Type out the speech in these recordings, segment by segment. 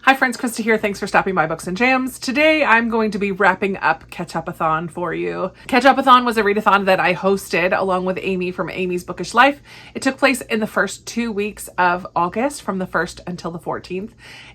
Hi friends, Krista here. Thanks for stopping by Books and Jams. Today I'm going to be wrapping up Ketchupathon for you. Ketchupathon was a readathon that I hosted along with Amy from Amy's Bookish Life. It took place in the first 2 weeks of August from the 1st until the 14th.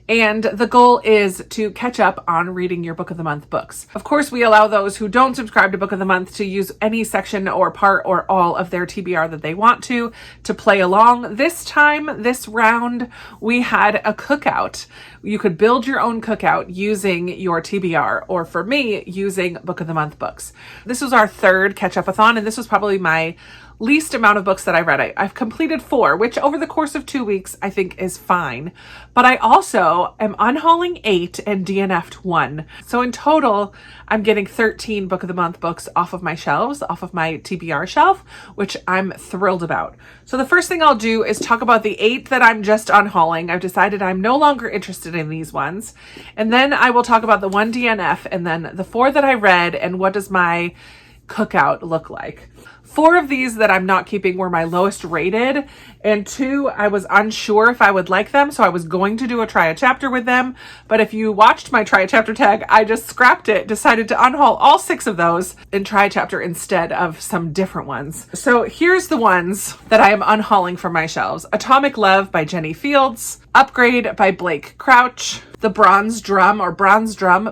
And the goal is to catch up on reading your Book of the Month books. Of course, we allow those who don't subscribe to Book of the Month to use any section or part or all of their TBR that they want to play along. This time, this round, we had a cookout. You could build your own cookout using your TBR, or for me, using Book of the Month books. This was our third Ketchupathon, and this was probably my least amount of books that I read. I've completed 4, which over the course of 2 weeks, I think is fine. But I also am unhauling 8 and DNF'd 1. So in total, I'm getting 13 Book of the Month books off of my shelves, off of my TBR shelf, which I'm thrilled about. So the first thing I'll do is talk about the 8 that I'm just unhauling. I've decided I'm no longer interested in these ones. And then I will talk about the 1 DNF and then the 4 that I read and what does my cookout look like. 4 of these that I'm not keeping were my lowest rated, and 2 I was unsure if I would like them, so I was going to do a try a chapter with them, but if you watched my try a chapter tag, I just scrapped it, decided to unhaul all 6 of those and try a chapter instead of some different ones. So here's the ones that I am unhauling from my shelves. Atomic Love by Jenny Fields, Upgrade by Blake Crouch, The Bronze Drum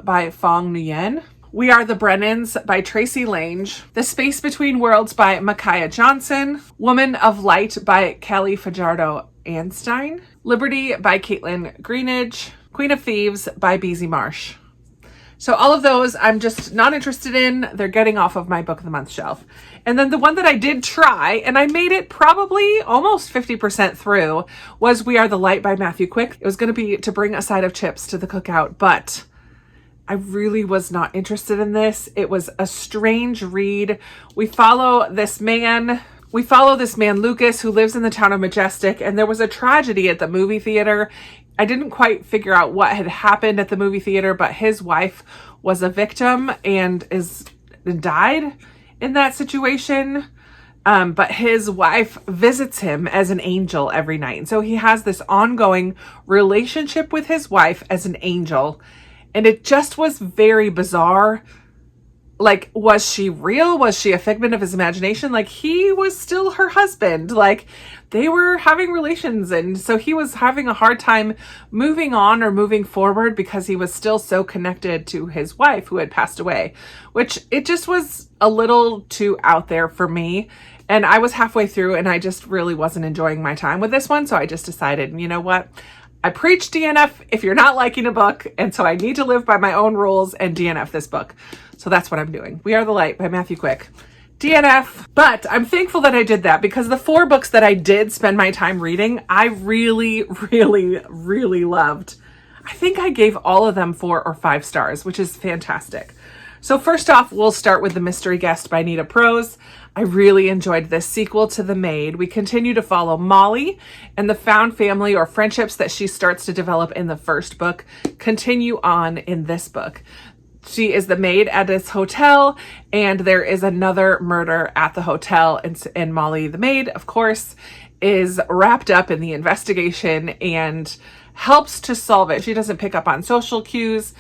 by Fong Nguyen, We Are the Brennans by Tracy Lange, The Space Between Worlds by Micaiah Johnson, Woman of Light by Kelly Fajardo-Anstine, Liberty by Caitlin Greenidge, Queen of Thieves by Beezy Marsh. So all of those I'm just not interested in. They're getting off of my Book of the Month shelf. And then the one that I did try, and I made it probably almost 50% through, was We Are the Light by Matthew Quick. It was going to be to bring a side of chips to the cookout, but I really was not interested in this. It was a strange read. We follow this man, Lucas, who lives in the town of Majestic, and there was a tragedy at the movie theater. I didn't quite figure out what had happened at the movie theater, but his wife was a victim and died in that situation. But his wife visits him as an angel every night. And so he has this ongoing relationship with his wife as an angel. And it just was very bizarre. Like, was she real? Was she a figment of his imagination? Like, he was still her husband. Like, they were having relations. And so he was having a hard time moving on or moving forward because he was still so connected to his wife who had passed away, which it just was a little too out there for me. And I was halfway through and I just really wasn't enjoying my time with this one. So I just decided, you know what? I preach DNF if you're not liking a book, and so I need to live by my own rules and DNF this book. So that's what I'm doing. We Are the Light by Matthew Quick. DNF, but I'm thankful that I did that because the 4 books that I did spend my time reading, I really, really, really loved. I think I gave all of them 4 or 5 stars, which is fantastic. So first off, we'll start with The Mystery Guest by Nita Prose. I really enjoyed this sequel to The Maid. We continue to follow Molly and the found family or friendships that she starts to develop in the first book continue on in this book. She is the maid at this hotel, and there is another murder at the hotel, and Molly, the maid, of course, is wrapped up in the investigation and helps to solve it. She doesn't pick up on social cues.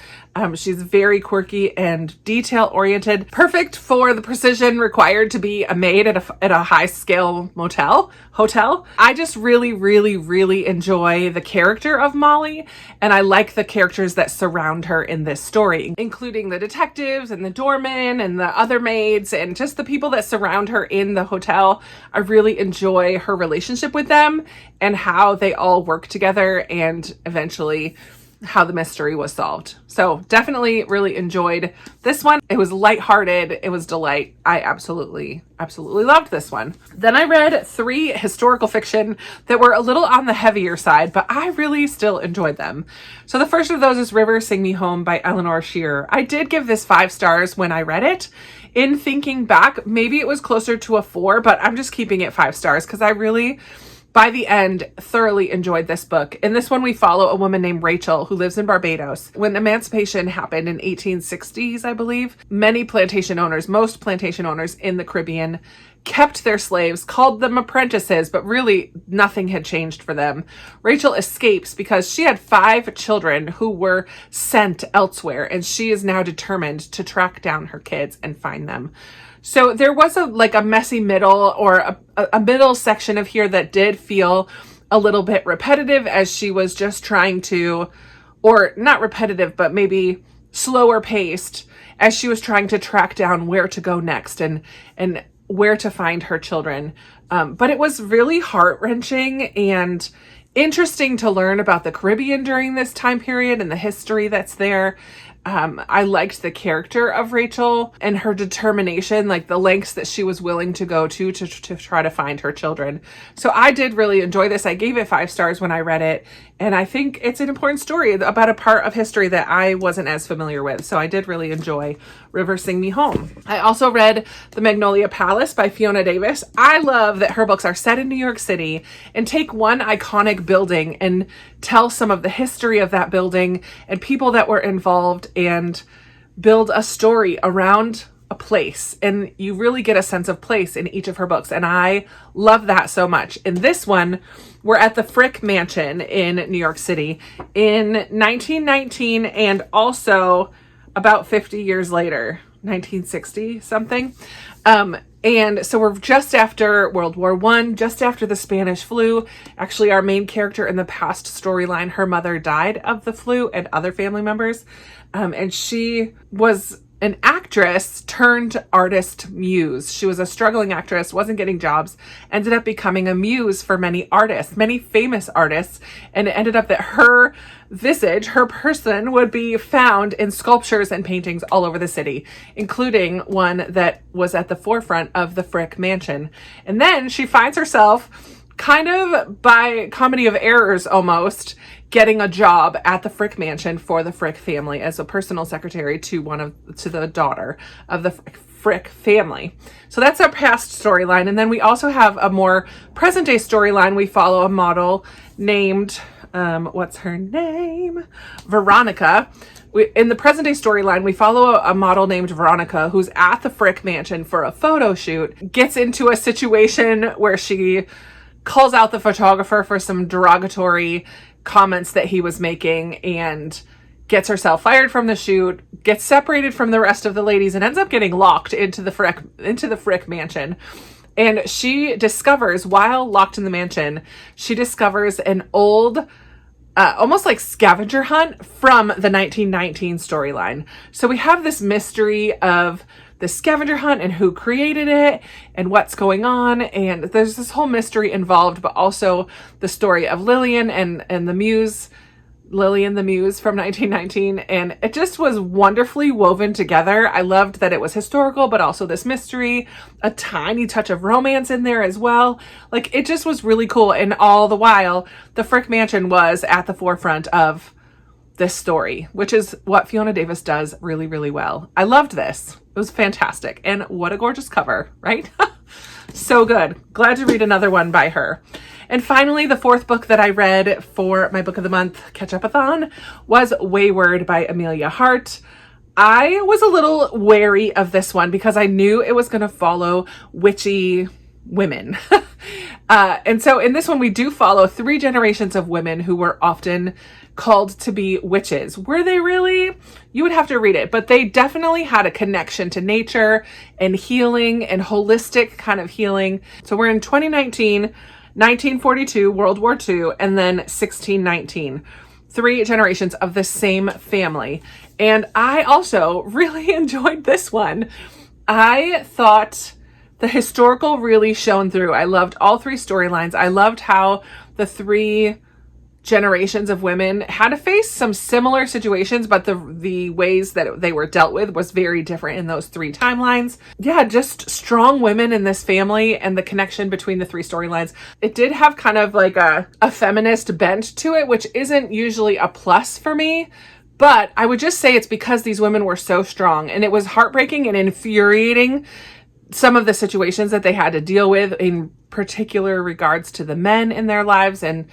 She's very quirky and detail-oriented, perfect for the precision required to be a maid at a high-scale hotel. I just really, really, really enjoy the character of Molly, and I like the characters that surround her in this story, including the detectives and the doormen and the other maids and just the people that surround her in the hotel. I really enjoy her relationship with them and how they all work together and eventually how the mystery was solved. So definitely really enjoyed this one. It was lighthearted. It was delight. I absolutely loved this one. Then I read 3 historical fiction that were a little on the heavier side, but I really still enjoyed them. So the first of those is River Sing Me Home by Eleanor Shearer. I did give this 5 stars when I read it. In thinking back, maybe it was closer to a 4, but I'm just keeping it 5 stars because I really, by the end, thoroughly enjoyed this book. In this one, we follow a woman named Rachel who lives in Barbados. When emancipation happened in 1860s, I believe, most plantation owners in the Caribbean kept their slaves, called them apprentices, but really nothing had changed for them. Rachel escapes because she had 5 children who were sent elsewhere, and she is now determined to track down her kids and find them. So there was a messy middle, or a middle section of here that did feel a little bit repetitive, as she was just trying to, or not repetitive, but maybe slower paced, as she was trying to track down where to go next and where to find her children. But it was really heart-wrenching and interesting to learn about the Caribbean during this time period and the history that's there. I liked the character of Rachel and her determination, like the lengths that she was willing to go to try to find her children. So I did really enjoy this. I gave it 5 stars when I read it, and I think it's an important story about a part of history that I wasn't as familiar with. So I did really enjoy River Sing Me Home. I also read The Magnolia Palace by Fiona Davis. I love that her books are set in New York City and take one iconic building and tell some of the history of that building and people that were involved, and build a story around a place. And you really get a sense of place in each of her books. And I love that so much. In this one, we're at the Frick Mansion in New York City in 1919, and also about 50 years later, 1960 something. And so we're just after World War I, just after the Spanish flu. Actually, our main character in the past storyline, her mother died of the flu and other family members. And she was an actress turned artist muse. She was a struggling actress, wasn't getting jobs, ended up becoming a muse for many artists, many famous artists. And it ended up that her visage, her person, would be found in sculptures and paintings all over the city, including one that was at the forefront of the Frick Mansion. And then she finds herself, kind of by comedy of errors almost, getting a job at the Frick Mansion for the Frick family as a personal secretary to the daughter of the Frick family. So that's our past storyline. And then we also have a more present day storyline. We follow a model named, what's her name? Veronica. In the present day storyline, we follow a model named Veronica who's at the Frick Mansion for a photo shoot, gets into a situation where she calls out the photographer for some derogatory comments that he was making, and gets herself fired from the shoot, gets separated from the rest of the ladies, and ends up getting locked into the Frick Mansion. And she discovers, while locked in the mansion, she discovers an old, almost like scavenger hunt from the 1919 storyline. So we have this mystery of the scavenger hunt and who created it and what's going on. And there's this whole mystery involved, but also the story of Lillian and the Muse, Lillian the Muse from 1919. And it just was wonderfully woven together. I loved that it was historical, but also this mystery, a tiny touch of romance in there as well. Like, it just was really cool. And all the while, the Frick Mansion was at the forefront of this story, which is what Fiona Davis does really, really well. I loved this. It was fantastic. And what a gorgeous cover, right? So good. Glad to read another one by her. And finally, the 4th book that I read for my book of the month, Ketchupathon, was Wayward by Amelia Hart. I was a little wary of this one because I knew it was going to follow witchy women. And so in this one, we do follow 3 generations of women who were often called to be witches. Were they really? You would have to read it, but they definitely had a connection to nature and healing and holistic kind of healing. So we're in 2019, 1942, World War II, and then 1619. 3 generations of the same family. And I also really enjoyed this one. I thought the historical really shone through. I loved all 3 storylines. I loved how the 3 generations of women had to face some similar situations, but the ways that they were dealt with was very different in those 3 timelines. Yeah, just strong women in this family and the connection between the 3 storylines. It did have kind of like a feminist bent to it, which isn't usually a plus for me. But I would just say it's because these women were so strong, and it was heartbreaking and infuriating, some of the situations that they had to deal with, in particular regards to the men in their lives and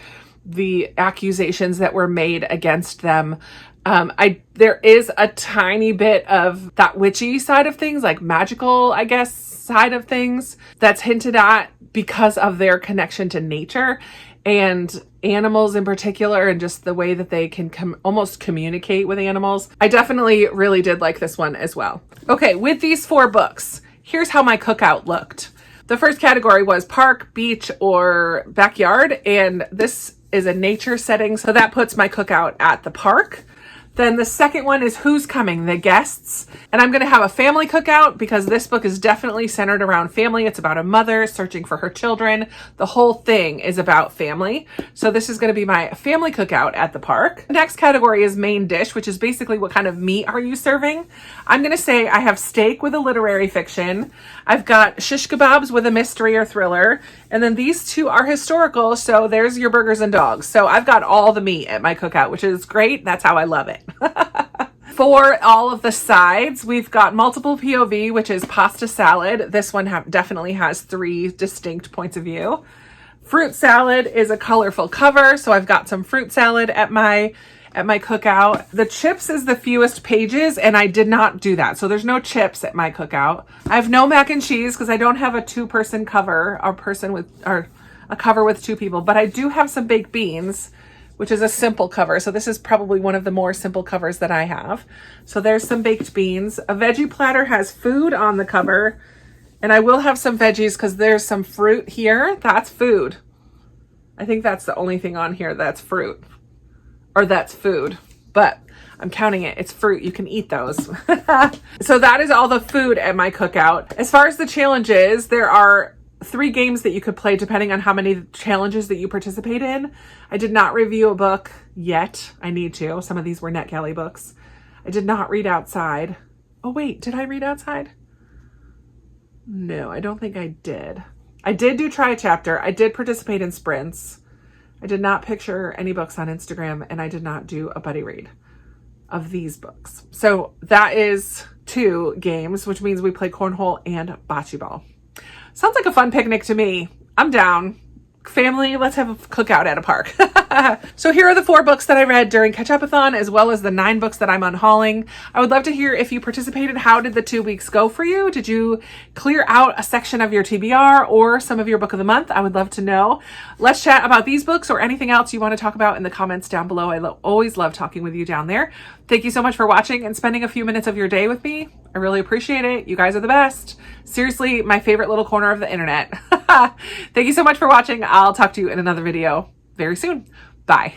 the accusations that were made against them. There is a tiny bit of that witchy side of things, like magical, I guess, side of things that's hinted at because of their connection to nature and animals in particular, and just the way that they can almost communicate with animals. I definitely really did like this one as well. Okay, with these 4 books, here's how my cookout looked. The first category was park, beach, or backyard, and this is a nature setting, so that puts my cookout at the park. Then the second one is who's coming, the guests. And I'm going to have a family cookout because this book is definitely centered around family. It's about a mother searching for her children. The whole thing is about family. So this is going to be my family cookout at the park. The next category is main dish, which is basically what kind of meat are you serving? I'm going to say I have steak with a literary fiction. I've got shish kebabs with a mystery or thriller. And then these 2 are historical. So there's your burgers and dogs. So I've got all the meat at my cookout, which is great. That's how I love it. For all of the sides, we've got multiple POV, which is pasta salad. This one definitely has 3 distinct points of view. Fruit salad is a colorful cover, so I've got some fruit salad at my cookout. The chips is the fewest pages, and I did not do that, so there's no chips at my cookout. I have no mac and cheese because I don't have a 2-person cover, or a cover with 2 people, but I do have some baked beans, which is a simple cover. So this is probably one of the more simple covers that I have. So there's some baked beans. A veggie platter has food on the cover, and I will have some veggies because there's some fruit here. That's food. I think that's the only thing on here that's fruit, or that's food, but I'm counting it. It's fruit. You can eat those. So that is all the food at my cookout. As far as the challenges, there are 3 games that you could play depending on how many challenges that you participate in. I did not review a book yet. I need to. Some of these were NetGalley books. I did not read outside. Oh wait, did I read outside? No, I don't think I did. I did do try a chapter. I did participate in sprints. I did not picture any books on Instagram, and I did not do a buddy read of these books. So that is 2 games, which means we play cornhole and bocce ball. Sounds like a fun picnic to me. I'm down. Family, let's have a cookout at a park. So here are the 4 books that I read during Ketchupathon, as well as the 9 books that I'm unhauling. I would love to hear if you participated. How did the 2 weeks go for you? Did you clear out a section of your TBR or some of your book of the month? I would love to know. Let's chat about these books or anything else you want to talk about in the comments down below. I always love talking with you down there. Thank you so much for watching and spending a few minutes of your day with me. I really appreciate it. You guys are the best. Seriously, my favorite little corner of the internet. Thank you so much for watching. I'll talk to you in another video very soon. Bye.